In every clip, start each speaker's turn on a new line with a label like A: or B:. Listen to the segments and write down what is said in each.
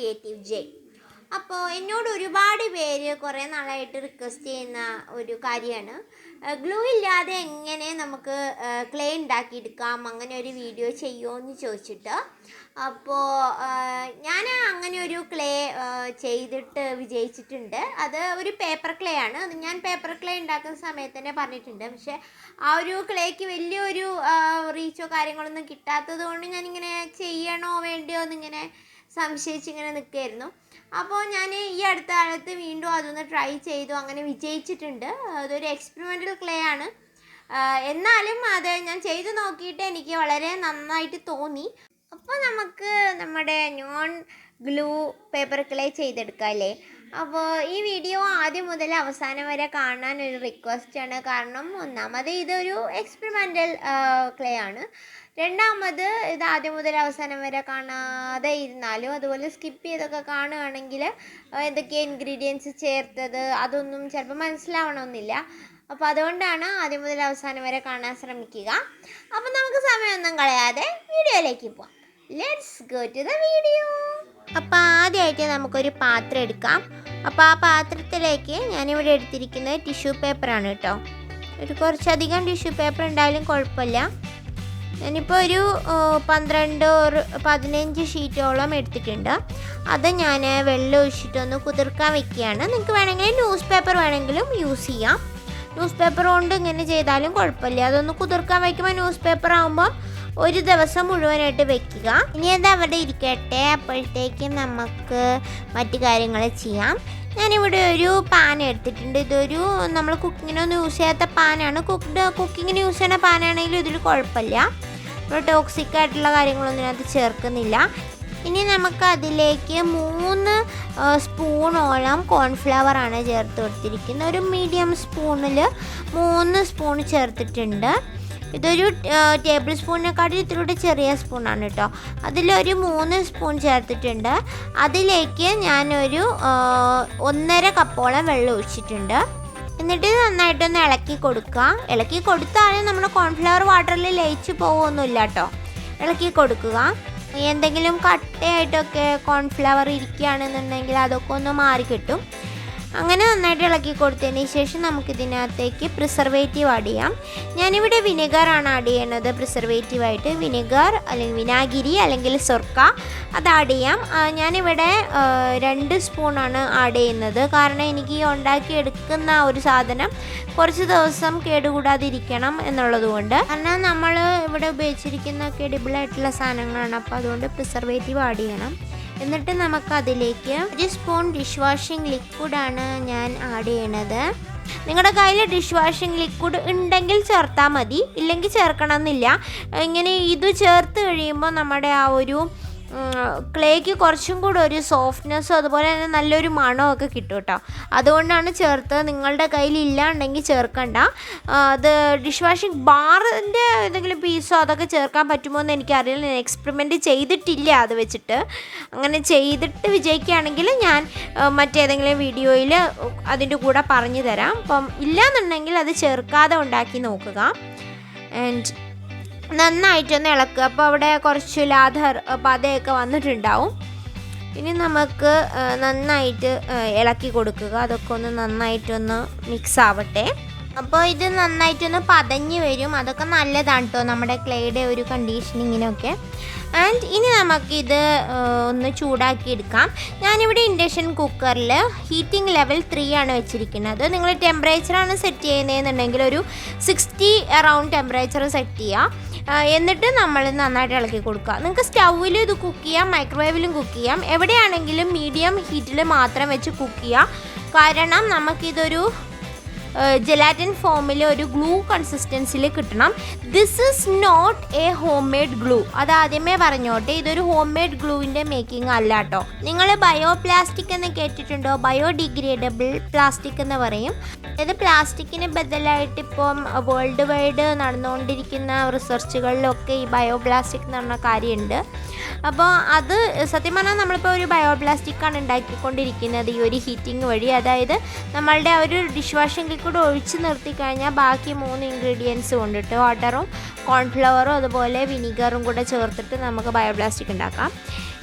A: Creative J. അപ്പോൾ എന്നോട് ഒരുപാട് പേര് കുറേ നാളായിട്ട് റിക്വസ്റ്റ് ചെയ്യുന്ന ഒരു കാര്യമാണ്, ഗ്ലൂ ഇല്ലാതെ എങ്ങനെ നമുക്ക് ക്ലേ ഉണ്ടാക്കിയെടുക്കാം, അങ്ങനെ ഒരു വീഡിയോ ചെയ്യുമോ എന്ന് ചോദിച്ചിട്ട്. അപ്പോൾ ഞാൻ അങ്ങനെ ഒരു ക്ലേ ചെയ്തിട്ട് വിജയിച്ചിട്ടുണ്ട്. അത് ഒരു പേപ്പർ ക്ലേ ആണ്. അത് ഞാൻ പേപ്പർ ക്ലേ ഉണ്ടാക്കുന്ന സമയത്ത് തന്നെ പറഞ്ഞിട്ടുണ്ട്. പക്ഷേ ആ ഒരു ക്ലേക്ക് വലിയൊരു റീച്ചോ കാര്യങ്ങളൊന്നും കിട്ടാത്തത് കൊണ്ട് ഞാനിങ്ങനെ ചെയ്യണോ വേണ്ടിയോ എന്നിങ്ങനെ സംശയിച്ചിങ്ങനെ നിൽക്കുകയായിരുന്നു. അപ്പോൾ ഞാൻ ഈ അടുത്ത കാലത്ത് വീണ്ടും അതൊന്ന് ട്രൈ ചെയ്തു, അങ്ങനെ വിജയിച്ചിട്ടുണ്ട്. അതൊരു എക്സ്പെരിമെൻ്റൽ ക്ലേ ആണ്. എന്നാലും അത് ഞാൻ ചെയ്ത് നോക്കിയിട്ട് എനിക്ക് വളരെ നന്നായിട്ട് തോന്നി. അപ്പോൾ നമുക്ക് നമ്മുടെ നോൺ ഗ്ലൂ പേപ്പർ ക്ലേ ചെയ്തെടുക്കാം അല്ലേ. അപ്പോൾ ഈ വീഡിയോ ആദ്യം മുതൽ അവസാനം വരെ കാണാൻ ഒരു റിക്വസ്റ്റാണ്. കാരണം ഒന്നാമത് ഇതൊരു എക്സ്പെരിമെൻ്റൽ ക്ലേ ആണ്. രണ്ടാമത് ഇത് ആദ്യം മുതൽ അവസാനം വരെ കാണാതെ ഇരുന്നാലും അതുപോലെ സ്കിപ്പ് ചെയ്തൊക്കെ കാണുകയാണെങ്കിൽ എന്തൊക്കെ ഇൻഗ്രീഡിയൻസ് ചേർത്തത് അതൊന്നും ചിലപ്പോൾ മനസ്സിലാവണമെന്നില്ല. അപ്പോൾ അതുകൊണ്ടാണ് ആദ്യം മുതൽ അവസാനം വരെ കാണാൻ ശ്രമിക്കുക. അപ്പോൾ നമുക്ക് സമയമൊന്നും കളയാതെ വീഡിയോയിലേക്ക് പോവാം. Let's go to the video. അപ്പോൾ ആദ്യമായിട്ട് നമുക്കൊരു പാത്രം എടുക്കാം. അപ്പോൾ ആ പാത്രത്തിലേക്ക് ഞാനിവിടെ എടുത്തിരിക്കുന്നത് ടിഷ്യൂ പേപ്പറാണ് കേട്ടോ. ഒരു കുറച്ചധികം ടിഷ്യൂ പേപ്പർ ഉണ്ടായാലും കുഴപ്പമില്ല. ഞാനിപ്പോൾ ഒരു 12-15 ഷീറ്റോളം എടുത്തിട്ടുണ്ട്. അത് ഞാൻ വെള്ളം ഒഴിച്ചിട്ടൊന്ന് കുതിർക്കാൻ വെക്കുകയാണ്. നിങ്ങൾക്ക് വേണമെങ്കിൽ ന്യൂസ് പേപ്പർ വേണമെങ്കിലും യൂസ് ചെയ്യാം. ന്യൂസ് പേപ്പർ കൊണ്ട് ഇങ്ങനെ ചെയ്താലും കുഴപ്പമില്ല. അതൊന്ന് കുതിർക്കാൻ വയ്ക്കുമ്പോൾ ന്യൂസ് പേപ്പർ ആകുമ്പോൾ ഒരു ദിവസം മുഴുവനായിട്ട് വെക്കുക. ഇനി അത് അവിടെ ഇരിക്കട്ടെ. അപ്പോഴത്തേക്കും നമുക്ക് മറ്റു കാര്യങ്ങൾ ചെയ്യാം. ഞാനിവിടെ ഒരു പാൻ എടുത്തിട്ടുണ്ട്. ഇതൊരു നമ്മൾ കുക്കിങ്ങിനൊന്നും യൂസ് ചെയ്യാത്ത പാനാണ്. കുക്കിങ്ങിന് യൂസ് ചെയ്യുന്ന പാനാണെങ്കിലും ഇതിൽ കുഴപ്പമില്ല. നമ്മൾ ടോക്സിക് ആയിട്ടുള്ള കാര്യങ്ങളൊന്നും ഇതിനകത്ത് ചേർക്കുന്നില്ല. ഇനി നമുക്ക് അതിലേക്ക് 3 സ്പൂണോളം കോൺഫ്ലവറാണ് ചേർത്ത് കൊടുത്തിരിക്കുന്നത്. ഒരു മീഡിയം സ്പൂണിൽ 3 സ്പൂൺ ചേർത്തിട്ടുണ്ട്. ഇതൊരു ടേബിൾ സ്പൂണിനെക്കാട്ടിൽ ഇത്തിരി ചെറിയ സ്പൂണാണ് കേട്ടോ. അതിലൊരു 3 സ്പൂൺ ചേർത്തിട്ടുണ്ട്. അതിലേക്ക് ഞാനൊരു 1.5 കപ്പോളം വെള്ളം ഒഴിച്ചിട്ടുണ്ട്. എന്നിട്ട് നന്നായിട്ടൊന്ന് ഇളക്കി കൊടുക്കുക. ഇളക്കി കൊടുത്താലും നമ്മുടെ കോൺഫ്ലവർ വാട്ടറിൽ ലയിച്ച് പോകുമൊന്നുമില്ല കേട്ടോ. ഇളക്കി കൊടുക്കുക. എന്തെങ്കിലും കട്ടയായിട്ടൊക്കെ കോൺഫ്ലവർ ഇരിക്കുകയാണെന്നുണ്ടെങ്കിൽ അതൊക്കെ ഒന്ന് മാറിക്കിട്ടും. അങ്ങനെ നന്നായിട്ട് ഇളക്കി കൊടുത്തതിന് ശേഷം നമുക്കിതിനകത്തേക്ക് പ്രിസർവേറ്റീവ് ആഡ് ചെയ്യാം. ഞാനിവിടെ വിനെഗറാണ് ആഡ് ചെയ്യുന്നത്. പ്രിസർവേറ്റീവായിട്ട് വിനെഗർ അല്ലെങ്കിൽ വിനാഗിരി അല്ലെങ്കിൽ സൊർക്ക അത് ആഡ് ചെയ്യാം. ഞാനിവിടെ 2 സ്പൂണാണ് ആഡ് ചെയ്യുന്നത്. കാരണം എനിക്ക് ഉണ്ടാക്കിയെടുക്കുന്ന ഒരു സാധനം കുറച്ച് ദിവസം കേടുകൂടാതിരിക്കണം എന്നുള്ളത് കൊണ്ട്. കാരണം നമ്മൾ ഇവിടെ ഉപയോഗിച്ചിരിക്കുന്ന എഡിബിളായിട്ടുള്ള സാധനങ്ങളാണ്. അപ്പോൾ അതുകൊണ്ട് പ്രിസർവേറ്റീവ് ആഡ് ചെയ്യണം. എന്നിട്ട് നമുക്കതിലേക്ക് 1 സ്പൂൺ ഡിഷ് വാഷിംഗ് ലിക്വിഡാണ് ഞാൻ ആഡ് ചെയ്യണത്. നിങ്ങളുടെ കയ്യിൽ ഡിഷ് വാഷിംഗ് ലിക്വിഡ് ഉണ്ടെങ്കിൽ ചേർത്താൽ മതി, ഇല്ലെങ്കിൽ ചേർക്കണമെന്നില്ല. ഇങ്ങനെ ഇത് ചേർത്ത് കഴിയുമ്പോൾ നമ്മുടെ ആ ഒരു ക്ലേക്ക് കുറച്ചും കൂടെ ഒരു സോഫ്റ്റ്നെസ്സും അതുപോലെ തന്നെ നല്ലൊരു മണമൊക്കെ കിട്ടും കേട്ടോ. അതുകൊണ്ടാണ് ചേർത്ത്. നിങ്ങളുടെ കയ്യിൽ ഇല്ലാണ്ടെങ്കിൽ ചേർക്കണ്ട. അത് ഡിഷ് വാഷിംഗ് ബാറിൻ്റെ എന്തെങ്കിലും പീസോ അതൊക്കെ ചേർക്കാൻ പറ്റുമോ എന്ന് എനിക്കറിയില്ല. ഞാൻ എക്സ്പെരിമെൻറ്റ് ചെയ്തിട്ടില്ല അത് വെച്ചിട്ട്. അങ്ങനെ ചെയ്തിട്ട് വിജയിക്കുകയാണെങ്കിൽ ഞാൻ മറ്റേതെങ്കിലും വീഡിയോയിൽ അതിൻ്റെ കൂടെ പറഞ്ഞു തരാം. അപ്പം ഇല്ലയെന്നുണ്ടെങ്കിൽ അത് ചേർക്കാതെ ഉണ്ടാക്കി നോക്കുക. ആൻഡ് നന്നായിട്ടൊന്ന് ഇളക്കുക. അപ്പോൾ അവിടെ കുറച്ച് പതയൊക്കെ വന്നിട്ടുണ്ടാവും. ഇനി നമുക്ക് നന്നായിട്ട് ഇളക്കി കൊടുക്കുക. അതൊക്കെ ഒന്ന് നന്നായിട്ടൊന്ന് മിക്സ് ആവട്ടെ. അപ്പോൾ ഇത് നന്നായിട്ടൊന്ന് പതഞ്ഞ് വരും. അതൊക്കെ നല്ലതാണ് കേട്ടോ നമ്മുടെ ക്ലേയുടെ ഒരു കണ്ടീഷനിങ്ങിനൊക്കെ. ആൻഡ് ഇനി നമുക്കിത് ഒന്ന് ചൂടാക്കി എടുക്കാം. ഞാനിവിടെ ഇൻഡക്ഷൻ കുക്കറിൽ ഹീറ്റിംഗ് ലെവൽ 3 ആണ് വെച്ചിരിക്കുന്നത്. നിങ്ങൾ ടെമ്പറേച്ചറാണ് സെറ്റ് ചെയ്യുന്നതെന്നുണ്ടെങ്കിൽ ഒരു 60 അറൗണ്ട് ടെമ്പറേച്ചർ സെറ്റ് ചെയ്യുക. എന്നിട്ട് നമ്മൾ നന്നായിട്ട് ഇളക്കി കൊടുക്കുക. നിങ്ങൾക്ക് സ്റ്റൗവിൽ ഇത് കുക്ക് ചെയ്യാം, മൈക്രോവേവിലും കുക്ക് ചെയ്യാം. എവിടെയാണെങ്കിലും മീഡിയം ഹീറ്റിൽ മാത്രം വെച്ച് കുക്ക് ചെയ്യുക. കാരണം നമുക്കിതൊരു ജെലാറ്റിൻ ഫോമിൽ ഒരു ഗ്ലൂ കൺസിസ്റ്റൻസിയിൽ കിട്ടണം. This is not a homemade glue. അത് ആദ്യമേ പറഞ്ഞോട്ടെ, ഇതൊരു ഹോം മെയ്ഡ് ഗ്ലൂവിൻ്റെ മേക്കിംഗ് അല്ല കേട്ടോ. നിങ്ങൾ ബയോ പ്ലാസ്റ്റിക് എന്ന് കേട്ടിട്ടുണ്ടോ? ബയോഡിഗ്രേഡബിൾ പ്ലാസ്റ്റിക് എന്ന് പറയും. ഇത് പ്ലാസ്റ്റിക്കിന് ബദലായിട്ട് ഇപ്പം വേൾഡ് വൈഡ് നടന്നുകൊണ്ടിരിക്കുന്ന റിസർച്ചുകളിലൊക്കെ ഈ ബയോ പ്ലാസ്റ്റിക് എന്ന് പറഞ്ഞ കാര്യമുണ്ട്. അപ്പോൾ അത് സത്യം പറഞ്ഞാൽ നമ്മളിപ്പോൾ ഒരു ബയോ പ്ലാസ്റ്റിക്കാണ് ഉണ്ടാക്കിക്കൊണ്ടിരിക്കുന്നത് ഈ ഒരു ഹീറ്റിംഗ് വഴി. അതായത് നമ്മളുടെ ഒരു ഡിഷ് വാഷിംഗ് ലിക്വിഡ് ഒഴിച്ച് നിർത്തി കഴിഞ്ഞാൽ ബാക്കി 3 ഇൻഗ്രീഡിയൻസും ഉണ്ട് കേട്ടോ. വാട്ടറും കോൺഫ്ലവറും അതുപോലെ വിനീഗറും കൂടെ ചേർത്തിട്ട് നമുക്ക് ബയോപ്ലാസ്റ്റിക് ഉണ്ടാക്കാം.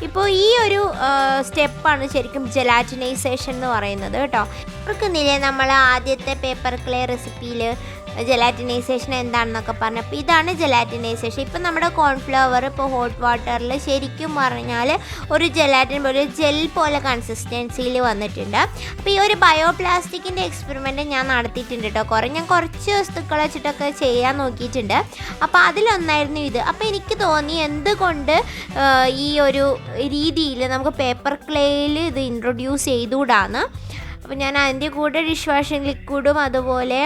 A: ഇപ്പോൾ ഈ ഒരു സ്റ്റെപ്പാണ് ശരിക്കും ജെലാറ്റിനൈസേഷൻ എന്ന് പറയുന്നത് കേട്ടോ. ഓർക്കുന്നില്ലേ നമ്മൾ ആദ്യത്തെ പേപ്പർ ക്ലേ റെസിപ്പിയിൽ ജെലാറ്റിനൈസേഷൻ എന്താണെന്നൊക്കെ പറഞ്ഞപ്പോൾ ഇതാണ് ജെലാറ്റിനൈസേഷൻ. ഇപ്പം നമ്മുടെ കോൺഫ്ലവർ ഇപ്പോൾ ഹോട്ട് വാട്ടറിൽ ശരിക്കും പറഞ്ഞാൽ ഒരു ജെലാറ്റിൻ പോലെ ജെൽ പോലെ കൺസിസ്റ്റൻസിയിൽ വന്നിട്ടുണ്ട്. അപ്പോൾ ഈ ഒരു ബയോപ്ലാസ്റ്റിക്കിൻ്റെ എക്സ്പെരിമെൻറ്റ് ഞാൻ നടത്തിയിട്ടുണ്ട് കേട്ടോ. ഞാൻ കുറച്ച് വസ്തുക്കൾ വെച്ചിട്ടൊക്കെ ചെയ്യാൻ നോക്കിയിട്ടുണ്ട്. അപ്പോൾ അതിലൊന്നായിരുന്നു ഇത്. അപ്പോൾ എനിക്ക് തോന്നി എന്തുകൊണ്ട് ഈ ഒരു രീതിയിൽ നമുക്ക് പേപ്പർ ക്ലേയിൽ ഇത് ഇൻട്രൊഡ്യൂസ് ചെയ്തുകൂടാന്ന്. അപ്പോൾ ഞാൻ അതിൻ്റെ കൂടെ ഡിഷ് വാഷിംഗ് ലിക്വിഡും അതുപോലെ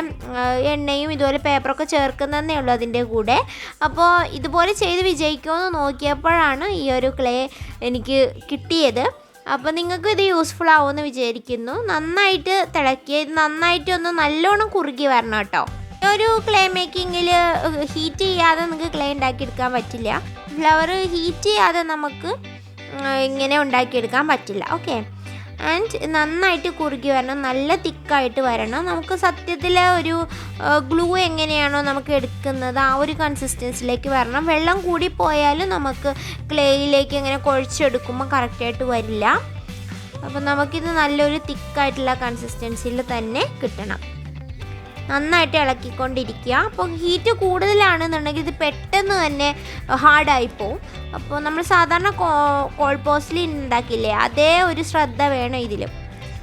A: എണ്ണയും ഇതുപോലെ പേപ്പറൊക്കെ ചേർക്കുന്നതേ ഉള്ളൂ അതിൻ്റെ കൂടെ. അപ്പോൾ ഇതുപോലെ ചെയ്ത് വിജയിക്കുമെന്ന് നോക്കിയപ്പോഴാണ് ഈ ഒരു ക്ലേ എനിക്ക് കിട്ടിയത്. അപ്പോൾ നിങ്ങൾക്ക് ഇത് യൂസ്ഫുൾ ആവുമെന്ന് വിചാരിക്കുന്നു. നന്നായിട്ട് തിളക്കി നന്നായിട്ടൊന്ന് നല്ലോണം കുറുകി വരണം കേട്ടോ. ഒരു ക്ലേ മേക്കിങ്ങിൽ ഹീറ്റ് ചെയ്യാതെ നിങ്ങൾക്ക് ക്ലേ ഉണ്ടാക്കിയെടുക്കാൻ പറ്റില്ല. ഫ്ലവർ ഹീറ്റ് ചെയ്യാതെ നമുക്ക് ഇങ്ങനെ ഉണ്ടാക്കിയെടുക്കാൻ പറ്റില്ല. ഓക്കെ. ആൻഡ് നന്നായിട്ട് കുറുകി വരണം, നല്ല തിക്കായിട്ട് വരണം. നമുക്ക് സത്യത്തിൽ ഒരു ഗ്ലൂ എങ്ങനെയാണോ നമുക്ക് എടുക്കുന്നത് ആ ഒരു കൺസിസ്റ്റൻസിലേക്ക് വരണം. വെള്ളം കൂടി പോയാലും നമുക്ക് ക്ലേയിലേക്ക് ഇങ്ങനെ കുഴച്ചെടുക്കുമ്പോൾ കറക്റ്റായിട്ട് വരില്ല. അപ്പോൾ നമുക്കിത് നല്ലൊരു തിക്കായിട്ടുള്ള കൺസിസ്റ്റൻസിയിൽ തന്നെ കിട്ടണം. നന്നായിട്ട് ഇളക്കിക്കൊണ്ടിരിക്കുക. അപ്പോൾ ഹീറ്റ് കൂടുതലാണെന്നുണ്ടെങ്കിൽ ഇത് പെട്ടെന്ന് തന്നെ ഹാർഡായിപ്പോവും. അപ്പോൾ നമ്മൾ സാധാരണ കോൾ പോസ്ലിൻ ഉണ്ടാക്കില്ലേ, അതേ ഒരു ശ്രദ്ധ വേണം ഇതിലും.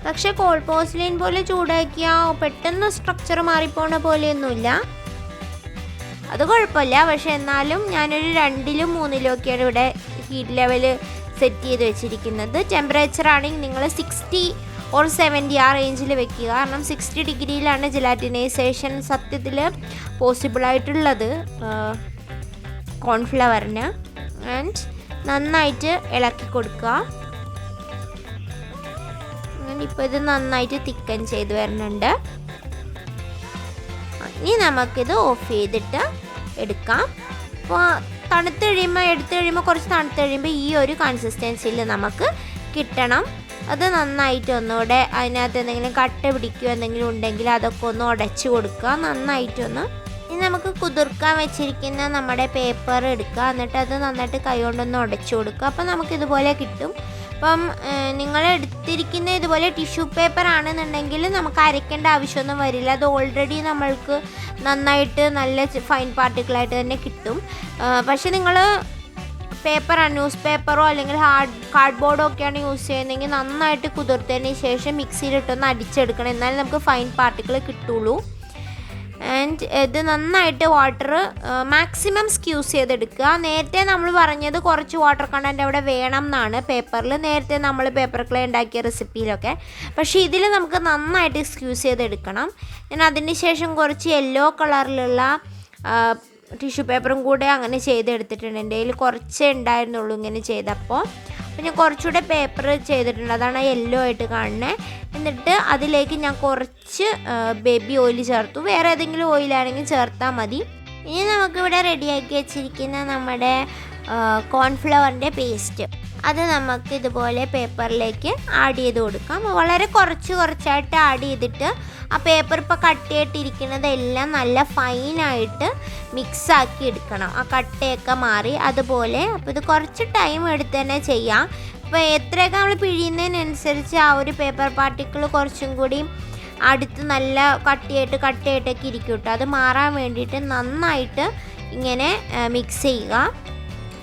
A: പക്ഷേ കോൾ പോസ്ലിൻ പോലെ ചൂടാക്കിയാൽ പെട്ടെന്ന് സ്ട്രക്ചർ മാറിപ്പോണ പോലെയൊന്നുമില്ല. അത് കുഴപ്പമില്ല. പക്ഷെ എന്നാലും ഞാനൊരു 2-ലും 3-ലും ഒക്കെയാണ് ഇവിടെ ഹീറ്റ് ലെവൽ സെറ്റ് ചെയ്ത് വെച്ചിരിക്കുന്നത്. ടെമ്പറേച്ചർ ആണെങ്കിൽ നിങ്ങൾ 60 or 70 ആ റേഞ്ചിൽ വെക്കുക. കാരണം 60 ഡിഗ്രിയിലാണ് ജെലാറ്റിനൈസേഷൻ സത്യത്തിൽ പോസിബിളായിട്ടുള്ളത് കോൺഫ്ലവറിന്. ആൻഡ് നന്നായിട്ട് ഇളക്കി കൊടുക്കുക. ഇപ്പോൾ ഇത് നന്നായിട്ട് തിക്കൻ ചെയ്ത് വരുന്നുണ്ട്. ഇനി നമുക്കിത് ഓഫ് ചെയ്തിട്ട് എടുക്കാം. അപ്പോൾ എടുത്തു കഴിയുമ്പോൾ കുറച്ച് തണുത്ത് കഴിയുമ്പോൾ ഈ ഒരു കൺസിസ്റ്റൻസിയിൽ നമുക്ക് കിട്ടണം. അത് നന്നായിട്ട് ഒന്നുകൂടെ അതിനകത്ത് എന്തെങ്കിലും കട്ട പിടിക്കുകയോ എന്തെങ്കിലും ഉണ്ടെങ്കിൽ അതൊക്കെ ഒന്ന് ഉടച്ച് കൊടുക്കുക നന്നായിട്ടൊന്ന്. ഇനി നമുക്ക് കുതിർക്കാൻ വെച്ചിരിക്കുന്ന നമ്മുടെ പേപ്പർ എടുക്കുക. എന്നിട്ട് അത് നന്നായിട്ട് കൈ കൊണ്ടൊന്ന് ഉടച്ച് കൊടുക്കുക. അപ്പോൾ നമുക്കിതുപോലെ കിട്ടും. അപ്പം നിങ്ങൾ എടുത്തിരിക്കുന്ന ഇതുപോലെ ടിഷ്യൂ പേപ്പർ ആണെന്നുണ്ടെങ്കിൽ നമുക്ക് അരയ്ക്കേണ്ട ആവശ്യമൊന്നും വരില്ല. അത് ഓൾറെഡി നമ്മൾക്ക് നന്നായിട്ട് നല്ല ഫൈൻ പാർട്ടിക്കിളായിട്ട് തന്നെ കിട്ടും. പക്ഷെ നിങ്ങൾ പേപ്പറാണ് ന്യൂസ് പേപ്പറോ അല്ലെങ്കിൽ കാർഡ്ബോർഡോ ഒക്കെയാണ് യൂസ് ചെയ്യുന്നതെങ്കിൽ നന്നായിട്ട് കുതിർത്തതിന് ശേഷം മിക്സിയിലിട്ടൊന്ന് അടിച്ചെടുക്കണം. എന്നാലും നമുക്ക് ഫൈൻ പാർട്ടിക്കിൾ കിട്ടുള്ളൂ. ആൻഡ് ഇത് നന്നായിട്ട് വാട്ടർ മാക്സിമം സ്ക്യൂസ് ചെയ്തെടുക്കുക. നേരത്തെ നമ്മൾ പറഞ്ഞത് കുറച്ച് വാട്ടർ കണ്ടൻറ്റ് അവിടെ വേണം എന്നാണ് പേപ്പറിൽ, നേരത്തെ നമ്മൾ പേപ്പർ ക്ലേ ഉണ്ടാക്കിയ റെസിപ്പിയിലൊക്കെ. പക്ഷേ ഇതിൽ നമുക്ക് നന്നായിട്ട് സ്ക്യൂസ് ചെയ്തെടുക്കണം. ഞാൻ അതിന് ശേഷം കുറച്ച് യെല്ലോ കളറിലുള്ള ടിഷ്യൂ പേപ്പറും കൂടെ അങ്ങനെ ചെയ്തെടുത്തിട്ടുണ്ട്. എൻ്റെ കയ്യിൽ കുറച്ചേ ഉണ്ടായിരുന്നുള്ളൂ ഇങ്ങനെ ചെയ്തപ്പോൾ. അപ്പോൾ ഞാൻ കുറച്ചുകൂടെ പേപ്പർ ചെയ്തിട്ടുണ്ട്, അതാണ് യെല്ലോ ആയിട്ട് കാണുന്നത്. എന്നിട്ട് അതിലേക്ക് ഞാൻ കുറച്ച് ബേബി ഓയിൽ ചേർത്തു. വേറെ ഏതെങ്കിലും ഓയിലാണെങ്കിൽ ചേർത്താൽ മതി. ഇനി നമുക്കിവിടെ റെഡിയാക്കി വെച്ചിരിക്കുന്ന നമ്മുടെ കോൺഫ്ലവറിൻ്റെ പേസ്റ്റ് അത് നമുക്ക് ഇതുപോലെ പേപ്പറിലേക്ക് ആഡ് ചെയ്ത് കൊടുക്കാം. വളരെ കുറച്ചായിട്ട് ആഡ് ചെയ്തിട്ട് ആ പേപ്പർ ഇപ്പോൾ കട്ടയായിട്ടിരിക്കുന്നതെല്ലാം നല്ല ഫൈനായിട്ട് മിക്സാക്കി എടുക്കണം. ആ കട്ടയൊക്കെ മാറി അതുപോലെ. അപ്പോൾ ഇത് കുറച്ച് ടൈം എടുത്ത് തന്നെ ചെയ്യാം. ഇപ്പോൾ എത്രയൊക്കെ നമ്മൾ പിഴിയുന്നതിനനുസരിച്ച് ആ ഒരു പേപ്പർ പാർട്ടിക്കിൾ കുറച്ചും കൂടി അടുത്ത് നല്ല കട്ടയായിട്ടൊക്കെ ഇരിക്കും കേട്ടോ. അത് മാറാൻ വേണ്ടിയിട്ട് നന്നായിട്ട് ഇങ്ങനെ മിക്സ് ചെയ്യുക.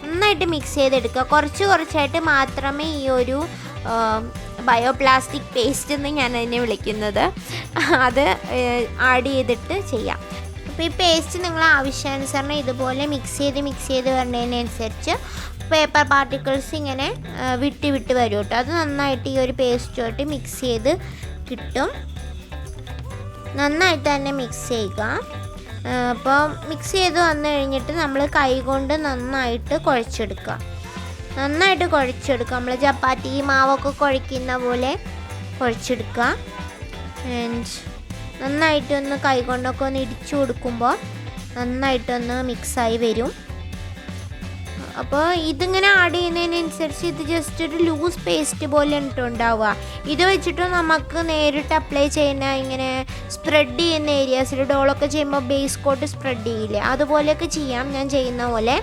A: നന്നായിട്ട് മിക്സ് ചെയ്തെടുക്കുക. കുറച്ചായിട്ട് മാത്രമേ ഈ ഒരു ബയോപ്ലാസ്റ്റിക് പേസ്റ്റ് എന്ന് ഞാൻ അതിനെ വിളിക്കുന്നത് അത് ആഡ് ചെയ്തിട്ട് ചെയ്യാം. അപ്പോൾ ഈ പേസ്റ്റ് നിങ്ങൾ ആവശ്യാനുസരണം ഇതുപോലെ മിക്സ് ചെയ്ത് വരുന്നതിനനുസരിച്ച് പേപ്പർ പാർട്ടിക്കിൾസ് ഇങ്ങനെ വിട്ട് വരും കേട്ടോ. അത് നന്നായിട്ട് ഈ ഒരു പേസ്റ്റുമായിട്ട് മിക്സ് ചെയ്ത് കിട്ടും. നന്നായിട്ട് തന്നെ മിക്സ് ചെയ്യുക. അപ്പോൾ മിക്സ് ചെയ്ത് വന്നു കഴിഞ്ഞിട്ട് നമ്മൾ കൈ കൊണ്ട് നന്നായിട്ട് കുഴച്ചെടുക്കുക. നമ്മൾ ചപ്പാത്തി മാവൊക്കെ കുഴയ്ക്കുന്ന പോലെ കുഴച്ചെടുക്കുക. ആൻഡ് നന്നായിട്ടൊന്ന് കൈ കൊണ്ടൊക്കെ ഒന്ന് ഇടിച്ചു കൊടുക്കുമ്പോൾ നന്നായിട്ടൊന്ന് മിക്സായി വരും. അപ്പോൾ ഇതിങ്ങനെ ആഡ് ചെയ്യുന്നതിനനുസരിച്ച് ഇത് ജസ്റ്റ് ഒരു ലൂസ് പേസ്റ്റ് പോലെ ഉണ്ടാവുക. ഇത് വെച്ചിട്ട് നമുക്ക് നേരിട്ട് അപ്ലൈ ചെയ്യുന്ന ഇങ്ങനെ സ്പ്രെഡ് ചെയ്യുന്ന ഏരിയാസിൽ ഡോളൊക്കെ ചെയ്യുമ്പോൾ ബേസ് കോട്ട് സ്പ്രെഡ് ചെയ്യില്ലേ, അതുപോലെയൊക്കെ ചെയ്യാം ഞാൻ ചെയ്യുന്ന പോലെ.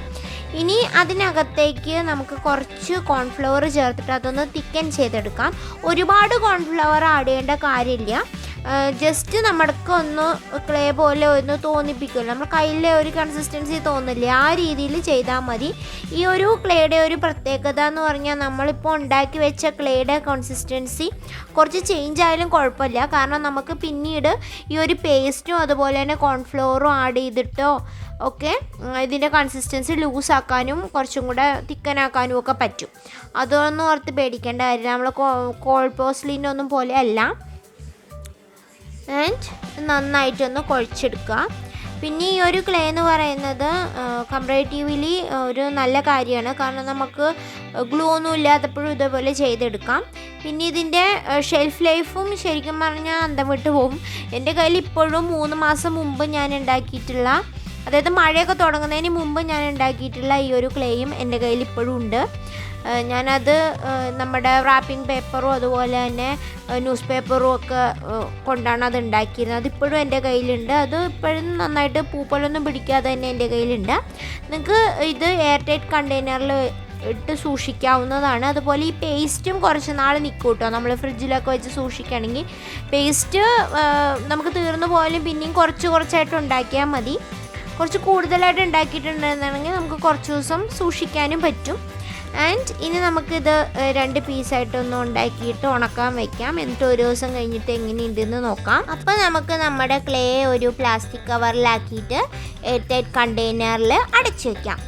A: ഇനി അതിനകത്തേക്ക് നമുക്ക് കുറച്ച് കോൺഫ്ലവർ ചേർത്തിട്ട് അതൊന്ന് തിക്കൻ ചെയ്തെടുക്കാം. ഒരുപാട് കോൺഫ്ലവർ ആഡ് ചെയ്യേണ്ട കാര്യമില്ല. ജസ്റ്റ് നമ്മൾക്ക് ഒന്ന് ക്ലേ പോലെ ഒന്ന് തോന്നിപ്പിക്കുമല്ലോ, നമ്മൾ കയ്യിലെ ഒരു കൺസിസ്റ്റൻസി തോന്നില്ലേ, ആ രീതിയിൽ ചെയ്താൽ മതി. ഈ ഒരു ക്ലേയുടെ ഒരു പ്രത്യേകത എന്ന് പറഞ്ഞാൽ നമ്മളിപ്പോൾ ഉണ്ടാക്കി വെച്ച ക്ലേയുടെ കൺസിസ്റ്റൻസി കുറച്ച് ചേഞ്ച് ആയാലും കുഴപ്പമില്ല. കാരണം നമുക്ക് പിന്നീട് ഈ ഒരു പേസ്റ്റും അതുപോലെ തന്നെ കോൺഫ്ലവറും ആഡ് ചെയ്തിട്ടോ ഒക്കെ ഇതിൻ്റെ കൺസിസ്റ്റൻസി ലൂസാക്കാനും കുറച്ചും കൂടെ തിക്കനാക്കാനും ഒക്കെ പറ്റും. അതൊന്നും ഓർത്ത് പേടിക്കേണ്ട കാര്യമില്ല. നമ്മൾ കോൾപോസ്ലിനൊന്നും പോലെ അല്ല. ആൻഡ് നന്നായിട്ടൊന്ന് കുഴച്ചെടുക്കുക. പിന്നെ ഈ ഒരു ക്ലേ എന്ന് പറയുന്നത് കമ്പാരിറ്റീവ്ലി ഒരു നല്ല കാര്യമാണ്. കാരണം നമുക്ക് ഗ്ലൂ ഒന്നും ഇല്ലാത്തപ്പോഴും ഇതേപോലെ ചെയ്തെടുക്കാം. പിന്നെ ഇതിൻ്റെ ഷെൽഫ് ലൈഫും ശരിക്കും പറഞ്ഞാൽ അന്തം വിട്ട് പോകും. എൻ്റെ കയ്യിൽ ഇപ്പോഴും 3 മാസം മുമ്പ് ഞാൻ ഉണ്ടാക്കിയിട്ടുള്ള, അതായത് മഴയൊക്കെ തുടങ്ങുന്നതിന് മുമ്പ് ഞാൻ ഉണ്ടാക്കിയിട്ടുള്ള ഈ ഒരു ക്ലേയും എൻ്റെ കയ്യിൽ ഇപ്പോഴും ഉണ്ട്. ഞാനത് നമ്മുടെ റാപ്പിംഗ് പേപ്പറും അതുപോലെ തന്നെ ന്യൂസ് പേപ്പറും ഒക്കെ കൊണ്ടാണ് അത് ഉണ്ടാക്കിയിരുന്നത്. അതിപ്പോഴും എൻ്റെ കയ്യിലുണ്ട്. അത് ഇപ്പോഴും നന്നായിട്ട് പൂപ്പലൊന്നും പിടിക്കാതെ തന്നെ എൻ്റെ കയ്യിലുണ്ട്. നിങ്ങൾക്ക് ഇത് എയർ ടൈറ്റ് കണ്ടെയ്നറിൽ ഇട്ട് സൂക്ഷിക്കാവുന്നതാണ്. അതുപോലെ ഈ പേസ്റ്റും കുറച്ച് നാൾ നിൽക്കും കേട്ടോ. നമ്മൾ ഫ്രിഡ്ജിലൊക്കെ വെച്ച് സൂക്ഷിക്കുകയാണെങ്കിൽ പേസ്റ്റ് നമുക്ക് തീർന്നു പോയാലും പിന്നെയും കുറച്ചായിട്ട് ഉണ്ടാക്കിയാൽ മതി. കുറച്ച് കൂടുതലായിട്ട് ഉണ്ടാക്കിയിട്ടുണ്ടെന്നുണ്ടെങ്കിൽ നമുക്ക് കുറച്ച് ദിവസം സൂക്ഷിക്കാനും പറ്റും. ആൻഡ് ഇനി നമുക്കിത് 2 പീസായിട്ടൊന്ന് ഉണ്ടാക്കിയിട്ട് ഉണക്കാൻ വയ്ക്കാം. എന്നിട്ട് ഒരു ദിവസം കഴിഞ്ഞിട്ട് എങ്ങനെയുണ്ടെന്ന് നോക്കാം. അപ്പോൾ നമുക്ക് നമ്മുടെ ക്ലേ ഒരു പ്ലാസ്റ്റിക് കവറിലാക്കിയിട്ട് എയർ ടൈറ്റ് കണ്ടെയ്നറിൽ അടച്ചു വയ്ക്കാം.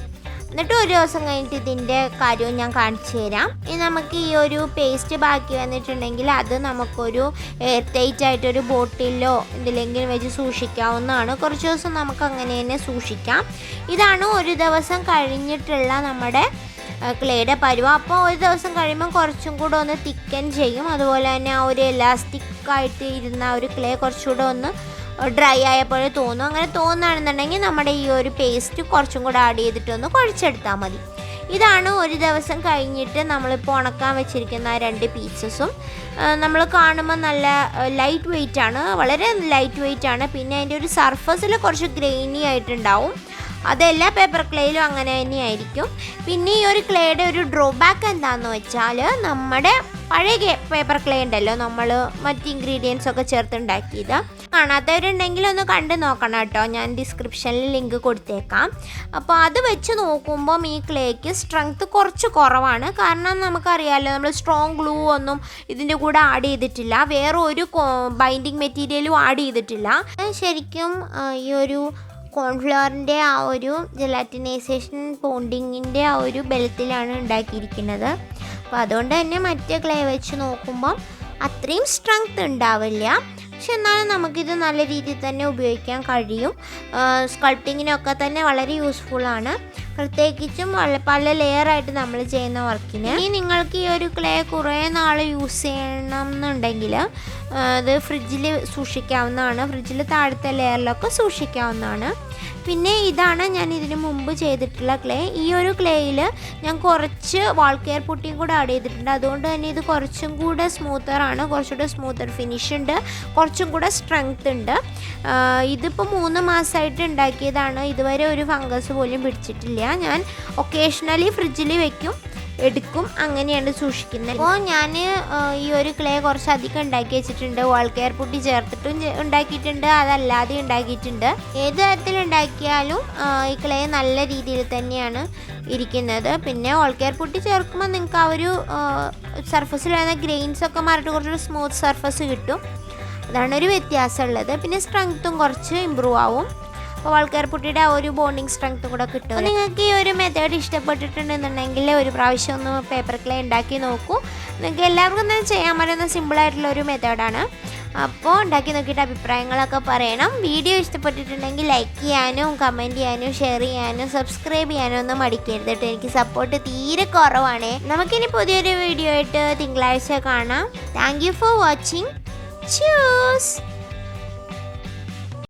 A: എന്നിട്ട് ഒരു ദിവസം കഴിഞ്ഞിട്ട് ഇതിൻ്റെ കാര്യവും ഞാൻ കാണിച്ചു തരാം. ഇനി നമുക്ക് ഈ ഒരു പേസ്റ്റ് ബാക്കി വന്നിട്ടുണ്ടെങ്കിൽ അത് നമുക്കൊരു എയർ ടൈറ്റ് ആയിട്ടൊരു ബോട്ടിലോ എന്തിലെങ്കിലും വെച്ച് സൂക്ഷിക്കാവുന്നതാണ്. കുറച്ച് ദിവസം നമുക്ക് അങ്ങനെ തന്നെ സൂക്ഷിക്കാം. ഇതാണ് ഒരു ദിവസം കഴിഞ്ഞിട്ടുള്ള നമ്മുടെ ക്ലേയുടെ പരുവം. അപ്പോൾ ഒരു ദിവസം കഴിയുമ്പോൾ കുറച്ചും കൂടെ ഒന്ന് തിക്കൻ ചെയ്യും. അതുപോലെ തന്നെ ആ ഒരു എലാസ്റ്റിക്കായിട്ട് ഇരുന്ന ഒരു ക്ലേ കുറച്ചുകൂടെ ഒന്ന് ഡ്രൈ ആയ പോലെ തോന്നും. അങ്ങനെ തോന്നുകയാണെന്നുണ്ടെങ്കിൽ നമ്മുടെ ഈ ഒരു പേസ്റ്റ് കുറച്ചും കൂടെ ആഡ് ചെയ്തിട്ടൊന്ന് കുഴച്ചെടുത്താൽ മതി. ഇതാണ് ഒരു ദിവസം കഴിഞ്ഞിട്ട് നമ്മളിപ്പോൾ ഉണക്കാൻ വെച്ചിരിക്കുന്ന 2 പീസസും. നമ്മൾ കാണുമ്പോൾ നല്ല ലൈറ്റ് വെയ്റ്റ് ആണ്, വളരെ ലൈറ്റ് വെയ്റ്റ് ആണ്. പിന്നെ അതിൻ്റെ ഒരു സർഫസിൽ കുറച്ച് ഗ്രെയിനി ആയിട്ടുണ്ടാവും. അതെല്ലാ പേപ്പർ ക്ലേയിലും അങ്ങനെ തന്നെയായിരിക്കും. പിന്നെ ഈ ഒരു ക്ലേയുടെ ഒരു ഡ്രോബാക്ക് എന്താണെന്ന് വെച്ചാൽ നമ്മുടെ പഴയ പേപ്പർ ക്ലേ ഉണ്ടല്ലോ, നമ്മൾ മറ്റ് ഇൻഗ്രീഡിയൻസ് ഒക്കെ ചേർത്തുണ്ടാക്കിയത്, കാണാത്തവരുണ്ടെങ്കിൽ ഒന്ന് കണ്ടു നോക്കണം കേട്ടോ. ഞാൻ ഡിസ്ക്രിപ്ഷനിൽ ലിങ്ക് കൊടുത്തേക്കാം. അപ്പോൾ അത് വെച്ച് നോക്കുമ്പം ഈ ക്ലേക്ക് സ്ട്രെങ്ത്ത് കുറച്ച് കുറവാണ്. കാരണം നമുക്കറിയാമല്ലോ, നമ്മൾ സ്ട്രോങ് ഗ്ലൂ ഒന്നും ഇതിൻ്റെ കൂടെ ആഡ് ചെയ്തിട്ടില്ല, വേറെ ഒരു ബൈൻഡിങ് മെറ്റീരിയലും ആഡ് ചെയ്തിട്ടില്ല. ശരിക്കും ഈ ഒരു കോൺഫ്ലവറിൻ്റെ ആ ഒരു ജെലാറ്റിനൈസേഷൻ ബോണ്ടിങ്ങിൻ്റെ ആ ഒരു ബലത്തിലാണ് ഉണ്ടാക്കിയിരിക്കുന്നത്. അപ്പോൾ അതുകൊണ്ട് തന്നെ മറ്റേ ക്ലേ വെച്ച് നോക്കുമ്പം അത്രയും സ്ട്രെങ്ത്ത് ഉണ്ടാവില്ല. പക്ഷെ എന്നാലും നമുക്കിത് നല്ല രീതിയിൽ തന്നെ ഉപയോഗിക്കാൻ കഴിയും. സ്കൾപ്റ്റിങ്ങിനൊക്കെ തന്നെ വളരെ യൂസ്ഫുള്ളാണ്, പ്രത്യേകിച്ചും പല ലെയറായിട്ട് നമ്മൾ ചെയ്യുന്ന വർക്കിന്. ഇനി നിങ്ങൾക്ക് ഈ ഒരു ക്ലേ കുറേ നാൾ യൂസ് ചെയ്യണം എന്നുണ്ടെങ്കിൽ അത് ഫ്രിഡ്ജിൽ സൂക്ഷിക്കാവുന്നതാണ്. ഫ്രിഡ്ജിൽ താഴത്തെ ലെയറിലൊക്കെ സൂക്ഷിക്കാവുന്നതാണ്. പിന്നെ ഇതാണ് ഞാൻ ഇതിന് മുമ്പ് ചെയ്തിട്ടുള്ള ക്ലേ. ഈ ഒരു ക്ലേയിൽ ഞാൻ കുറച്ച് വാൾ കെയർ പുട്ടിയും കൂടെ ആഡ് ചെയ്തിട്ടുണ്ട്. അതുകൊണ്ട് തന്നെ ഇത് കുറച്ചും കൂടെ സ്മൂത്തറാണ്, കുറച്ചുകൂടെ സ്മൂത്തർ ഫിനിഷ് ഉണ്ട്, കുറച്ചും കൂടെ സ്ട്രെങ്ത് ഉണ്ട്. ഇതിപ്പോൾ 3 മാസമായിട്ട് ഉണ്ടാക്കിയതാണ്. ഇതുവരെ ഒരു ഫംഗസ് പോലും പിടിച്ചിട്ടില്ല. ഞാൻ ഒക്കേഷണലി ഫ്രിഡ്ജിൽ എടുക്കും, അങ്ങനെയാണ് സൂക്ഷിക്കുന്നത്. അപ്പോൾ ഞാൻ ഈ ഒരു ക്ലേ കുറച്ചധികം ഉണ്ടാക്കി വെച്ചിട്ടുണ്ട്. വാൾ കെയർ പുട്ടി ചേർത്തിട്ടും ഉണ്ടാക്കിയിട്ടുണ്ട്, അതല്ലാതെ ഉണ്ടാക്കിയിട്ടുണ്ട്. ഏത് തരത്തിൽ ഉണ്ടാക്കിയാലും ഈ ക്ലേ നല്ല രീതിയിൽ തന്നെയാണ് ഇരിക്കുന്നത്. പിന്നെ വാൾ കെയർ പുട്ടി ചേർക്കുമ്പോൾ നിങ്ങൾക്ക് ആ ഒരു സർഫസിൽ വരുന്ന ഗ്രെയിൻസൊക്കെ മാറിയിട്ട് കുറച്ചൊരു സ്മൂത്ത് സർഫസ് കിട്ടും. അതാണ് ഒരു വ്യത്യാസമുള്ളത്. പിന്നെ സ്ട്രെങ്ത്തും കുറച്ച് ഇമ്പ്രൂവ് ആവും. അപ്പോൾ വാൾ കെയർ പുട്ടിയുടെ ആ ഒരു ബോണ്ടിങ് സ്ട്രെങ്ത്തും കൂടെ കിട്ടും. അപ്പോൾ നിങ്ങൾക്ക് ഈ ഒരു മെത്തേഡ് ഇഷ്ടപ്പെട്ടിട്ടുണ്ടെന്നുണ്ടെങ്കിൽ ഒരു പ്രാവശ്യം ഒന്ന് പേപ്പർ ക്ലേ ഉണ്ടാക്കി നോക്കൂ. നിങ്ങൾക്ക് എല്ലാവർക്കും തന്നെ ചെയ്യാൻ പറ്റുന്ന സിമ്പിളായിട്ടുള്ളൊരു മെത്തേഡാണ്. അപ്പോൾ ഉണ്ടാക്കി നോക്കിയിട്ട് അഭിപ്രായങ്ങളൊക്കെ പറയണം. വീഡിയോ ഇഷ്ടപ്പെട്ടിട്ടുണ്ടെങ്കിൽ ലൈക്ക് ചെയ്യാനും കമൻറ്റ് ചെയ്യാനും ഷെയർ ചെയ്യാനും സബ്സ്ക്രൈബ് ചെയ്യാനും ഒന്നും മടിക്കരുത് കേട്ടോ. എനിക്ക് സപ്പോർട്ട് തീരെ കുറവാണ്. നമുക്കിനി പുതിയൊരു വീഡിയോ ആയിട്ട് തിങ്കളാഴ്ച കാണാം. Thank you for watching. Cheers!